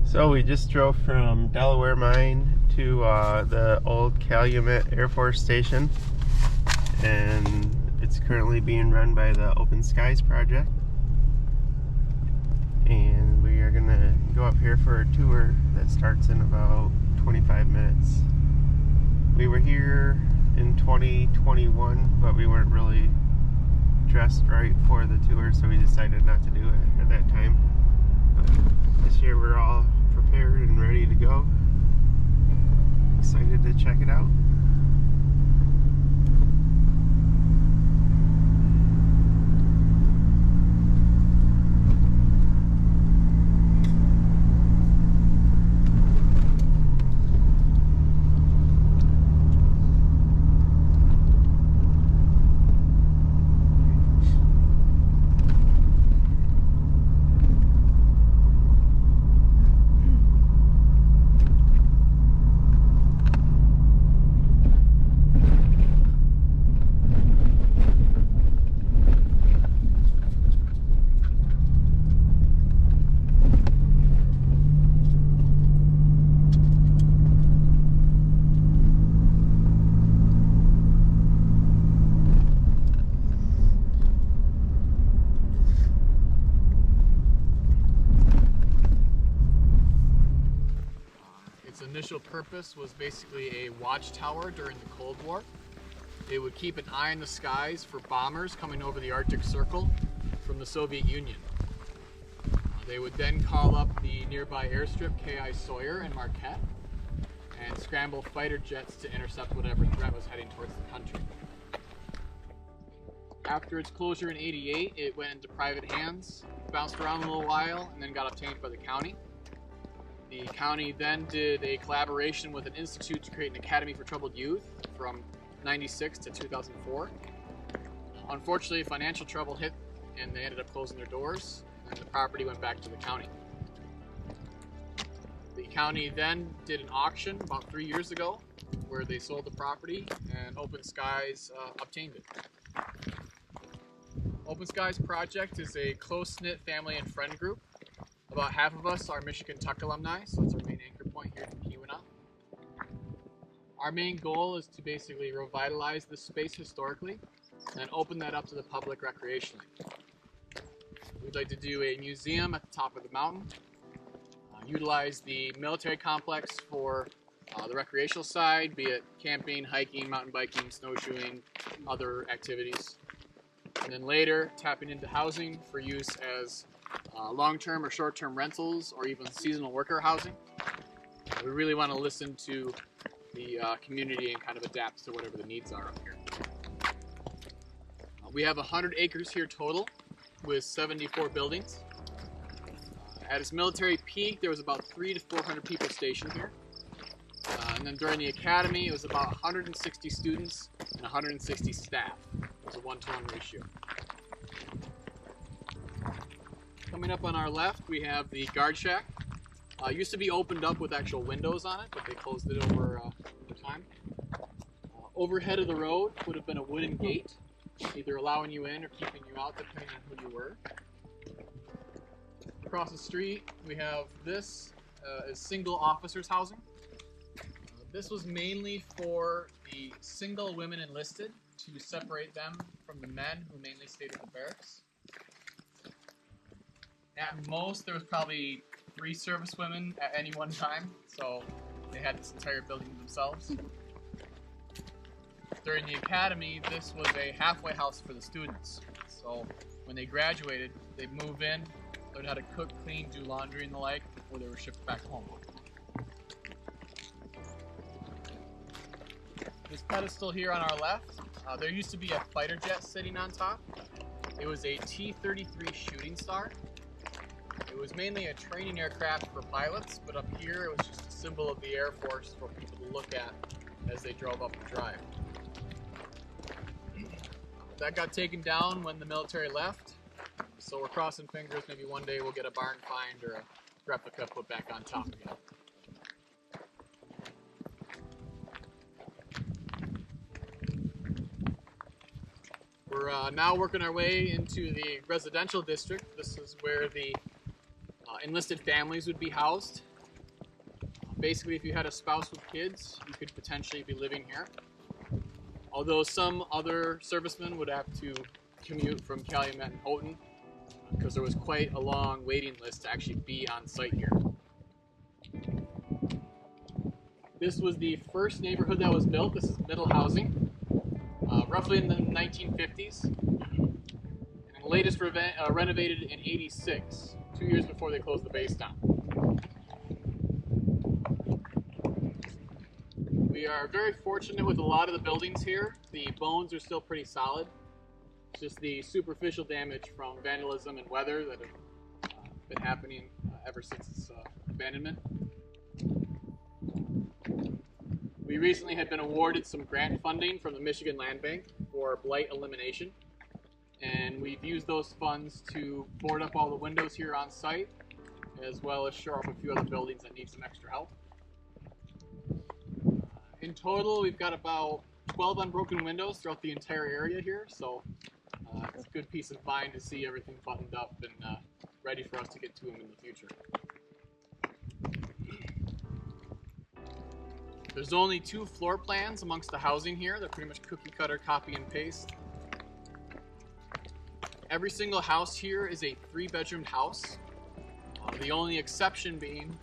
So we just drove from Delaware Mine to the old Calumet Air Force Station, and it's currently being run by the Open Skies project. And we are gonna go up here for a tour that starts in about 25 minutes. We were here in 2021, but we weren't really dressed right for the tour, so we decided not to do it at that time. But this year we're all prepared and ready to go. Excited to check it out. Its initial purpose was basically a watchtower during the Cold War. It would keep an eye on the skies for bombers coming over the Arctic Circle from the Soviet Union. They would then call up the nearby airstrip K.I. Sawyer and Marquette and scramble fighter jets to intercept whatever threat was heading towards the country. After its closure in '88, it went into private hands, bounced around a little while, and then got obtained by the county. The county then did a collaboration with an institute to create an academy for troubled youth from '96 to 2004. Unfortunately, financial trouble hit and they ended up closing their doors, and the property went back to the county. The county then did an auction about 3 years ago where they sold the property and Open Skies obtained it. Open Skies Project is a close-knit family and friend group. About half of us are Michigan Tuck alumni, so that's our main anchor point here in Keweenaw. Our main goal is to basically revitalize this space historically and open that up to the public recreationally. We'd like to do a museum at the top of the mountain, utilize the military complex for the recreational side, be it camping, hiking, mountain biking, snowshoeing, other activities. And then later, tapping into housing for use as long-term or short-term rentals or even seasonal worker housing. We really want to listen to the community and kind of adapt to whatever the needs are up here. We have 100 acres here total with 74 buildings. At its military peak, there was about 300 to 400 people stationed here. And then during the academy, it was about 160 students and 160 staff. It was a 1-to-1 ratio. Coming up on our left, we have the guard shack. It used to be opened up with actual windows on it, but they closed it over time. Overhead of the road would have been a wooden gate, either allowing you in or keeping you out, depending on who you were. Across the street, we have this is single officers housing. This was mainly for the single women enlisted to separate them from the men who mainly stayed in the barracks. At most, there was probably 3 service women at any one time, so they had this entire building to themselves. During the academy, this was a halfway house for the students. So when they graduated, they'd move in, learn how to cook, clean, do laundry and the like, before they were shipped back home. This pedestal here on our left, there used to be a fighter jet sitting on top. It was a T-33 Shooting Star. It was mainly a training aircraft for pilots, but up here it was just a symbol of the Air Force for people to look at as they drove up the drive. That got taken down when the military left, so we're crossing fingers maybe one day we'll get a barn find or a replica put back on top again. We're now working our way into the residential district. This is where the enlisted families would be housed. basically, if you had a spouse with kids, you could potentially be living here. Although some other servicemen would have to commute from Calumet and Houghton because there was quite a long waiting list to actually be on site here. This was the first neighborhood that was built. This is middle housing, roughly in the 1950s. And the latest renovated in 86, 2 years before they closed the base down. We are very fortunate with a lot of the buildings here. The bones are still pretty solid. It's just the superficial damage from vandalism and weather that have been happening ever since its abandonment. We recently had been awarded some grant funding from the Michigan Land Bank for blight elimination. And we've used those funds to board up all the windows here on site, as well as shore up a few other buildings that need some extra help. In total, we've got about 12 unbroken windows throughout the entire area here, so it's a good peace of mind to see everything buttoned up and ready for us to get to them in the future. There's only 2 floor plans amongst the housing here. They're pretty much cookie cutter, copy and paste. Every single house here is a 3-bedroomed house. The only exception being,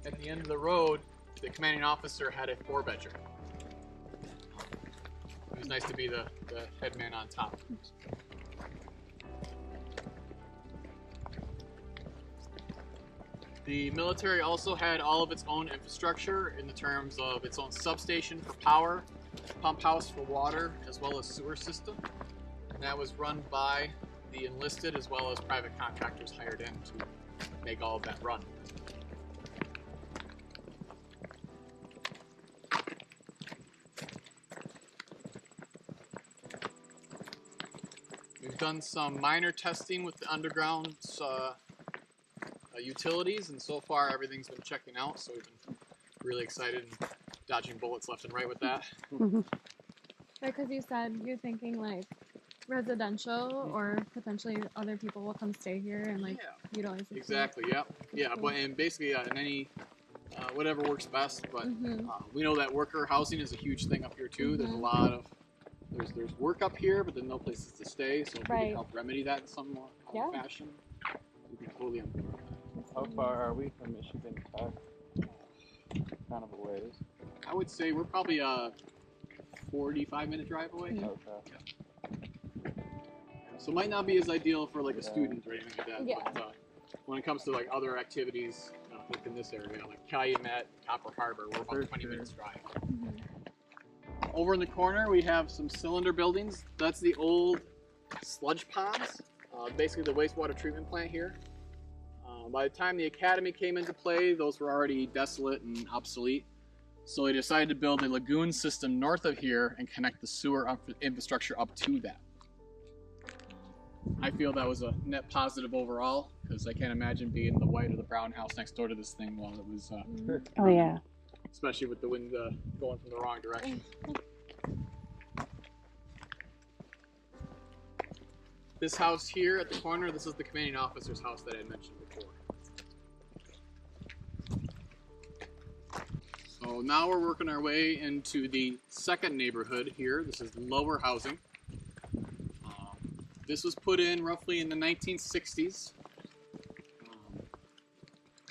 at the end of the road, the commanding officer had a 4-bedroom. It was nice to be the head man on top. The military also had all of its own infrastructure in the terms of its own substation for power, pump house for water, as well as sewer system. And that was run by the enlisted as well as private contractors hired in to make all of that run. We've done some minor testing with the underground utilities, and so far everything's been checking out, so we've been really excited and dodging bullets left and right with that. Yeah, because you said you're thinking like residential or potentially other people will come stay here and like utilize it. Exactly, yeah. But and basically in any whatever works best, but we know that worker housing is a huge thing up here too. There's a lot of there's work up here, but then no places to stay, so if we can help remedy that in some fashion, we'd be totally on board with that. How far are we from Michigan Tech? Kind of a ways. I would say we're probably a 45-minute drive away. Okay. So it might not be as ideal for like a student or anything like that. But when it comes to like other activities, like in this area, like Calumet, Copper Harbor, we're about 20 minutes drive. Over in the corner, we have some cylinder buildings. That's the old sludge ponds, basically the wastewater treatment plant here. By the time the academy came into play, those were already desolate and obsolete. So they decided to build a lagoon system north of here and connect the sewer infrastructure up to that. I feel that was a net positive overall, because I can't imagine being the white or the brown house next door to this thing while it was, oh yeah, especially with the wind going from the wrong direction. This house here at the corner, this is the commanding officer's house that I had mentioned before. So now we're working our way into the second neighborhood here. This is lower housing. This was put in roughly in the 1960s.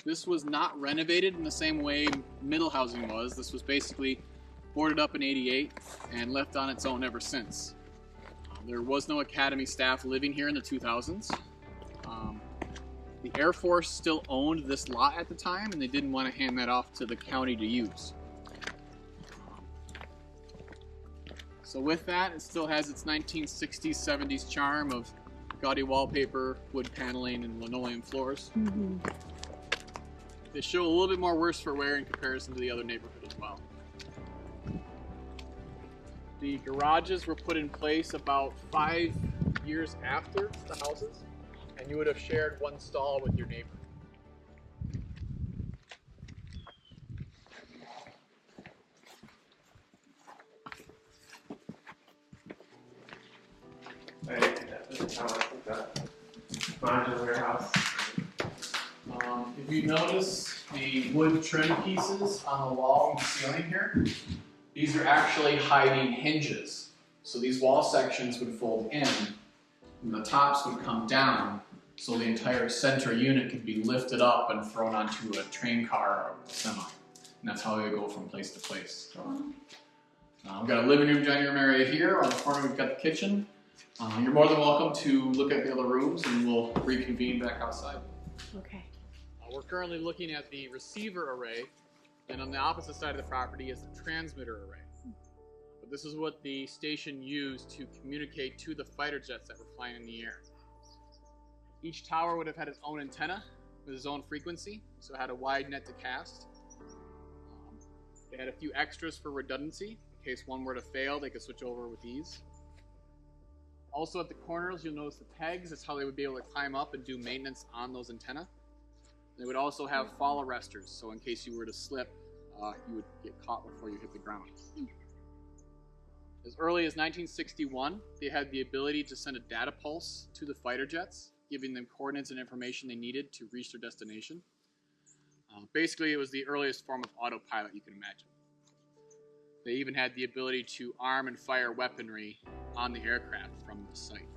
This was not renovated in the same way middle housing was. This was basically boarded up in '88 and left on its own ever since. There was no academy staff living here in the 2000s. The Air Force still owned this lot at the time, and they didn't want to hand that off to the county to use. So with that, it still has its 1960s, 70s charm of gaudy wallpaper, wood paneling, and linoleum floors. They show a little bit more worse for wear in comparison to the other neighborhood as well. The garages were put in place about 5 years after the houses, and you would have shared one stall with your neighbor. Modular house. If you notice, the wood trim pieces on the wall and the ceiling here, these are actually hiding hinges. So these wall sections would fold in, and the tops would come down, so the entire center unit could be lifted up and thrown onto a train car or a semi. And that's how they would go from place to place. So, we've got a living room, dining room area here. On the corner, we've got the kitchen. You're more than welcome to look at the other rooms, and we'll reconvene back outside. Okay. We're currently looking at the receiver array, and on the opposite side of the property is the transmitter array. But this is what the station used to communicate to the fighter jets that were flying in the air. Each tower would have had its own antenna with its own frequency, so it had a wide net to cast. They had a few extras for redundancy. In case one were to fail, they could switch over with ease. Also at the corners, you'll notice the pegs. That's how they would be able to climb up and do maintenance on those antennae. They would also have fall arresters, so in case you were to slip, you would get caught before you hit the ground. As early as 1961, they had the ability to send a data pulse to the fighter jets, giving them coordinates and information they needed to reach their destination. Basically, it was the earliest form of autopilot you can imagine. They even had the ability to arm and fire weaponry on the aircraft from the site.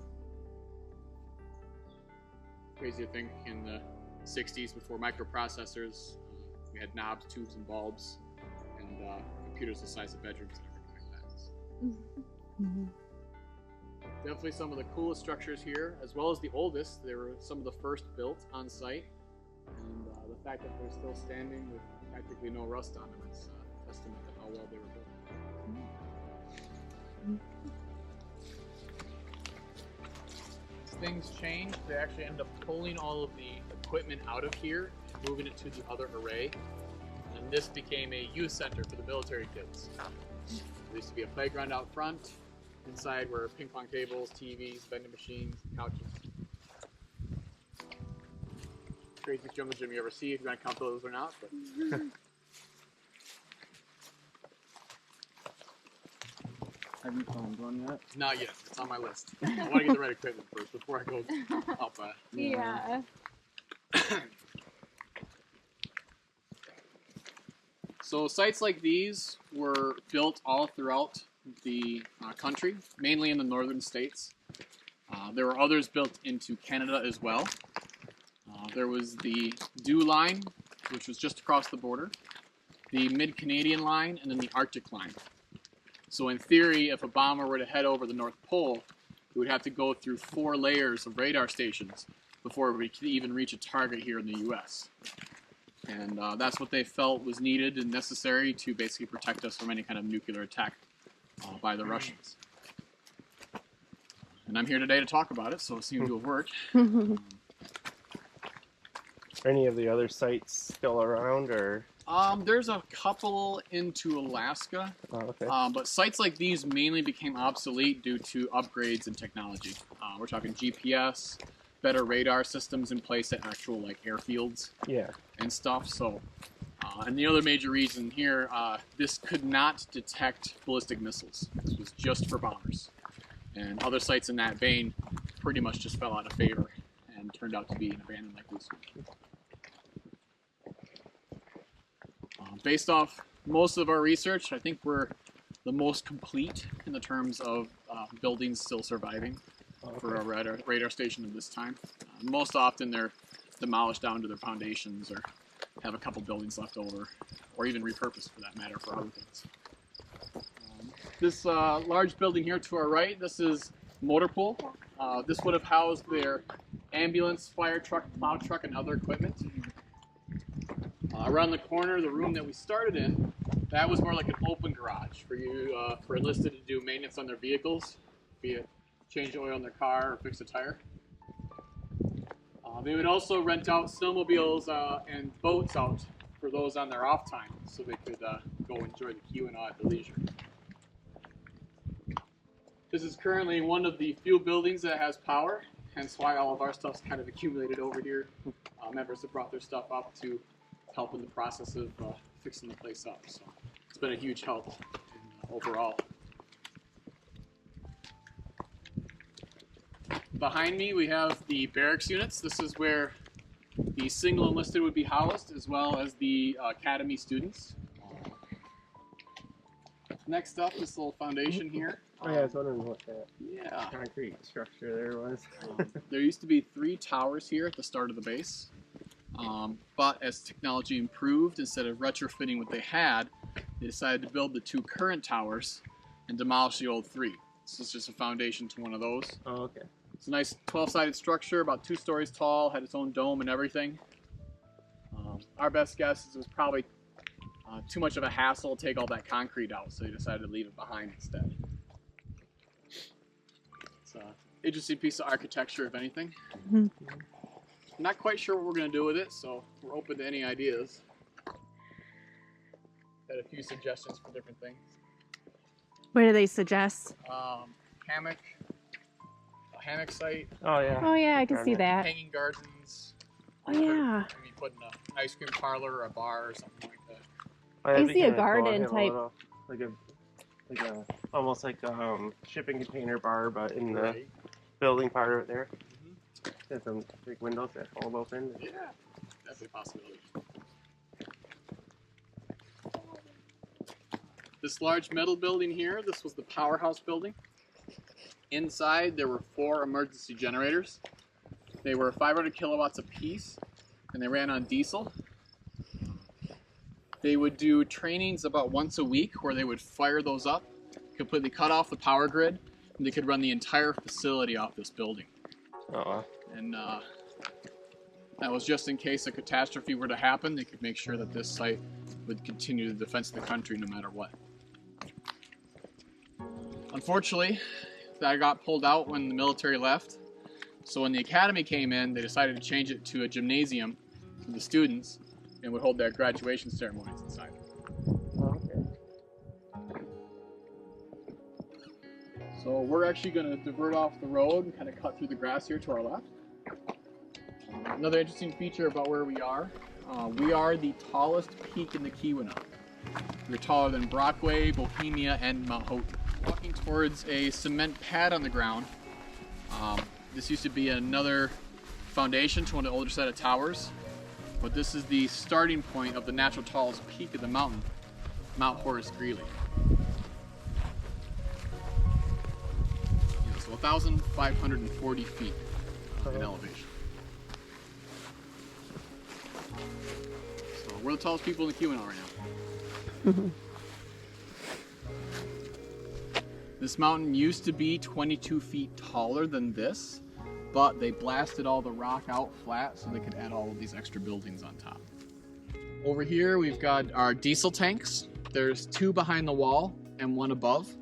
Crazy to think in the 60s, before microprocessors, we had knobs, tubes, and bulbs, and computers the size of bedrooms and everything like that. Definitely some of the coolest structures here, as well as the oldest. They were some of the first built on site, and the fact that they're still standing with practically no rust on them is a testament to how well they were built. As things changed, they actually ended up pulling all of the equipment out of here and moving it to the other array, and this became a youth center for the military kids. There used to be a playground out front. Inside were ping pong tables, TVs, vending machines, couches. Craziest jungle gym you ever see, if you're going to count those or not. But Have you found one yet? not yet. It's on my list. I want to get the right equipment first before I go up. Yeah. So sites like these were built all throughout the country, mainly in the northern states. There were others built into Canada as well. There was the DEW line, which was just across the border, the Mid-Canadian line, and then the Arctic line. So in theory, if a bomber were to head over the North Pole, it would have to go through 4 layers of radar stations before we could even reach a target here in the U.S. And that's what they felt was needed and necessary to basically protect us from any kind of nuclear attack by the Russians. And I'm here today to talk about it, so it seemed to have worked. Are any of the other sites still around, or? There's a couple into Alaska, Oh, okay. but sites like these mainly became obsolete due to upgrades in technology. We're talking GPS, better radar systems in place at actual like airfields Yeah. and stuff. So, and the other major reason here, this could not detect ballistic missiles. This was just for bombers. And other sites in that vein pretty much just fell out of favor and turned out to be an abandoned like this one. Based off most of our research, I think we're the most complete in the terms of buildings still surviving for a radar station of this time. Most often they're demolished down to their foundations or have a couple buildings left over, or even repurposed for that matter for other things. This large building here to our right, this is motor pool. This would have housed their ambulance, fire truck, plow truck, and other equipment. Around the corner, the room that we started in, that was more like an open garage for you, for enlisted to do maintenance on their vehicles, be it change oil in their car or fix a tire. They would also rent out snowmobiles and boats out for those on their off time, so they could go enjoy the Keweenaw at the leisure. This is currently one of the few buildings that has power, hence why all of our stuff's kind of accumulated over here. Members have brought their stuff up to help in the process of fixing the place up. So it's been a huge help overall. Behind me we have the barracks units. This is where The single enlisted would be housed, as well as the academy students. Next up, this little foundation here. Oh yeah, I was wondering what that Yeah. concrete structure there was. There used to be 3 towers here at the start of the base. But as technology improved, instead of retrofitting what they had, they decided to build the 2 current towers and demolish the old 3. This is just a foundation to one of those. Oh, okay. It's a nice 12-sided structure, about 2 stories tall, had its own dome and everything. Our best guess is it was probably too much of a hassle to take all that concrete out, so they decided to leave it behind instead. It's an interesting piece of architecture, if anything. Mhm. Not quite sure what we're going to do with it, so we're open to any ideas. Had a few suggestions for different things. What do they suggest? Hammock, a hammock site, Oh yeah. Oh yeah, I can see Garden. that. hanging gardens. Oh yeah. Maybe putting an ice cream parlor or a bar or something like that. Oh, that'd I be see a kinda cool. garden Have a type. little- like a almost like a shipping container bar, but in the Right. building part of it there. There's some big windows that hold open. Yeah, that's a possibility. This large metal building here, this was the powerhouse building. Inside there were 4 emergency generators. They were 500 kilowatts apiece, and they ran on diesel. They would do trainings about once a week where they would fire those up, completely cut off the power grid, and they could run the entire facility off this building. Oh, And that was just in case a catastrophe were to happen, they could make sure that this site would continue the defense of the country no matter what. Unfortunately, that got pulled out when the military left. So when the academy came in, they decided to change it to a gymnasium for the students and would hold their graduation ceremonies inside. okay. So we're actually going to divert off the road and kind of cut through the grass here to our left. Another interesting feature about where we are the tallest peak in the Keweenaw. We're taller than Brockway, Bohemia, and Mount Houghton. Walking towards a cement pad on the ground. This used to be another foundation to one of the older set of towers, but this is the starting point of the natural tallest peak of the mountain, Mount Horace Greeley. Yeah, so 1,540 feet in elevation. So we're the tallest people in the Keweenaw right now. This mountain used to be 22 feet taller than this, but they blasted all the rock out flat so they could add all of these extra buildings on top. Over here we've got our diesel tanks. There's 2 behind the wall and 1 above.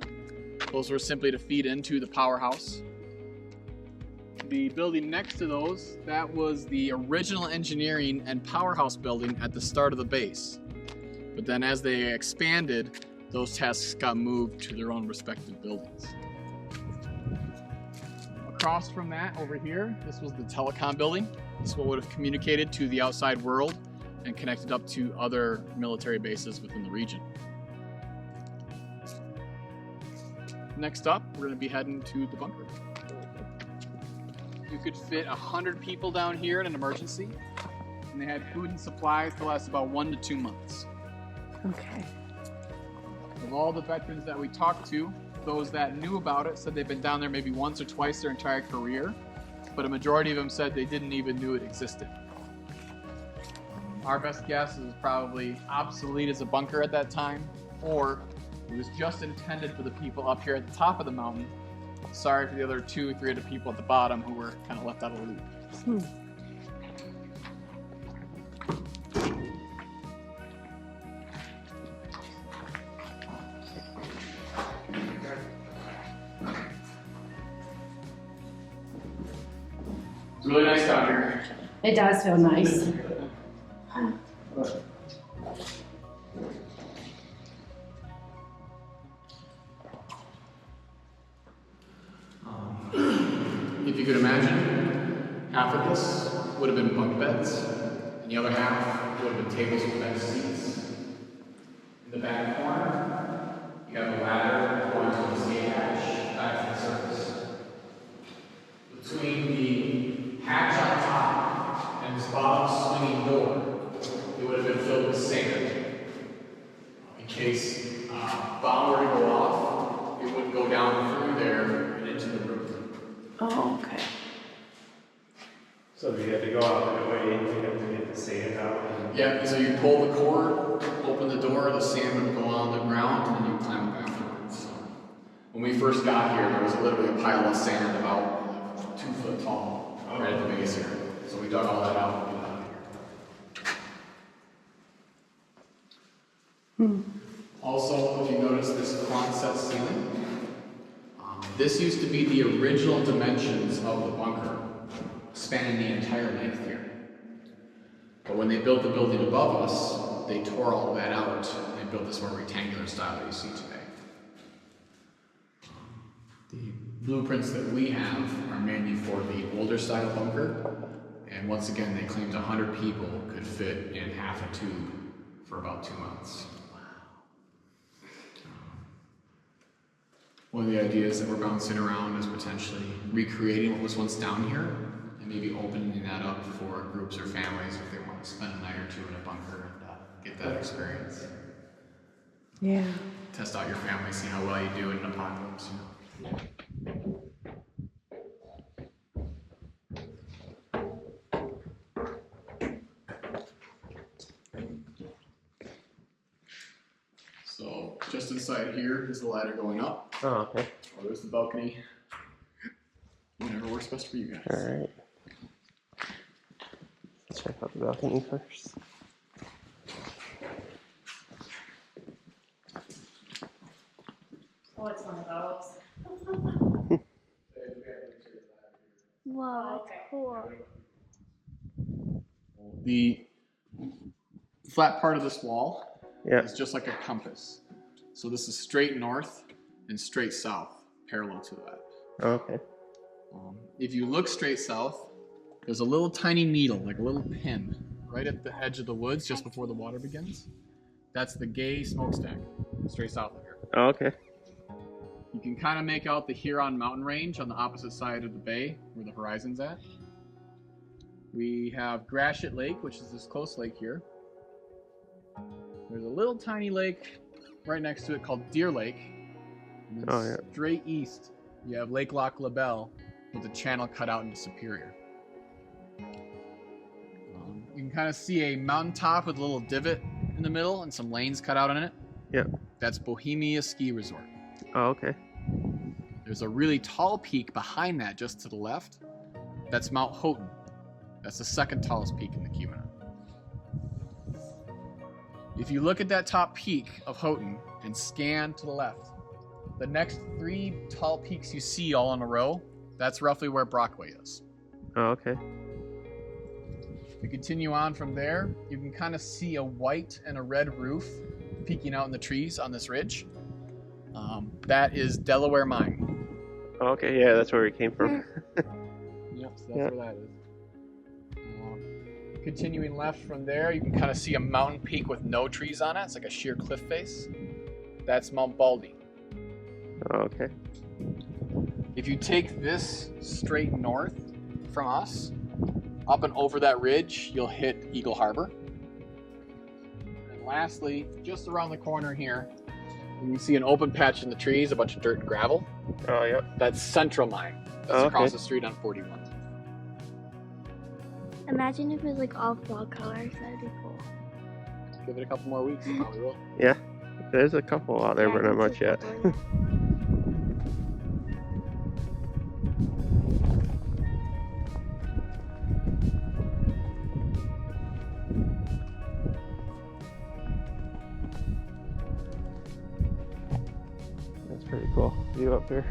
Those were simply to feed into the powerhouse. The building next to those, that was the original engineering and powerhouse building at the start of the base. But then as they expanded, those tasks got moved to their own respective buildings. Across from that, over here, this was the telecom building. This is what would have communicated to the outside world and connected up to other military bases within the region. Next up, we're going to be heading to the bunker. You could fit 100 people down here in an emergency, and they had food and supplies to last about 1 to 2 months. Okay. Of all the veterans that we talked to, those that knew about it said they've been down there maybe once or twice their entire career, but a majority of them said they didn't even know it existed. Our best guess is probably obsolete as a bunker at that time, or it was just intended for the people up here at the top of the mountain. Sorry for the other 2 or 3 other people at the bottom who were kind of left out of the loop. It's really nice down here. It does feel nice. If you could imagine, half of this would have been bunk beds, and the other half would have been tables with bench seats. In the back corner, you have a ladder going to the escape hatch back to the surface. Between the hatch on top and this bottom sand. In case bomb were to go off, it wouldn't go down through there and into the roof. Oh, okay. So if you had to go out that way, you have to get the sand out. Yeah, so you pull the cord, open the door, the sand would go on the ground, and then you climb up afterwards. So when we first got here, there was literally a pile of sand about 2 foot tall right at the base here. So we dug all that out and got out of here. Also, if you notice this Quonset ceiling, this used to be the original dimensions of the bunker, spanning the entire length here. But when they built the building above us, they tore all of that out and built this more rectangular style that you see today. The blueprints that we have are mainly for the older style bunker, and once again, they claimed 100 people could fit in half a tube for about 2 months. One of the ideas that we're bouncing around is potentially recreating what was once down here and maybe opening that up for groups or families if they want to spend a night or two in a bunker and get that experience. Yeah. Test out your family, see how well you do in an apocalypse. You know? So just inside here is the ladder going up. Oh, okay. Oh, there's the balcony. Whatever works best for you guys. Alright. Let's check out the balcony first. Oh, it's one of those. Wow, that's cool. The flat part of this wall Yeah. is just like a compass. So this is straight north and straight south, parallel to that. Okay. If you look straight south, there's a little tiny needle, like a little pin, right at the edge of the woods just before the water begins. That's the Gay smokestack, straight south of here. Oh, okay. You can kind of make out the Huron mountain range on the opposite side of the bay where the horizon's at. We have Gratiot Lake, which is this close lake here. There's a little tiny lake right next to it called Deer Lake. And then straight east, you have Lake Lac La Belle with the channel cut out into Superior. You can kind of see a mountaintop with a little divot in the middle and some lanes cut out in it. Yep. That's Bohemia Ski Resort. Oh, okay. There's a really tall peak behind that just to the left. That's Mount Houghton. That's the second tallest peak in the Calumet. If you look at that top peak of Houghton and scan to the left, the next 3 tall peaks you see all in a row, that's roughly where Brockway is. Oh, okay. If you continue on from there, you can kind of see a white and a red roof peeking out in the trees on this ridge. That is Delaware Mine. Oh, okay, yeah, that's where we came from. Yep, so that's where that is. Continuing left from there, you can kind of see a mountain peak with no trees on it. It's like a sheer cliff face. That's Mount Baldy. Oh, okay. If you take this straight north from us, up and over that ridge, you'll hit Eagle Harbor. And lastly, just around the corner here, you can see an open patch in the trees, a bunch of dirt and gravel. Oh, yep. That's Central Mine. That's across the street on 41. Imagine if it was like all fall colors, that'd be cool. Give it a couple more weeks, it probably will. Yeah. There's a couple out there, but not much yet. That's pretty cool view up here.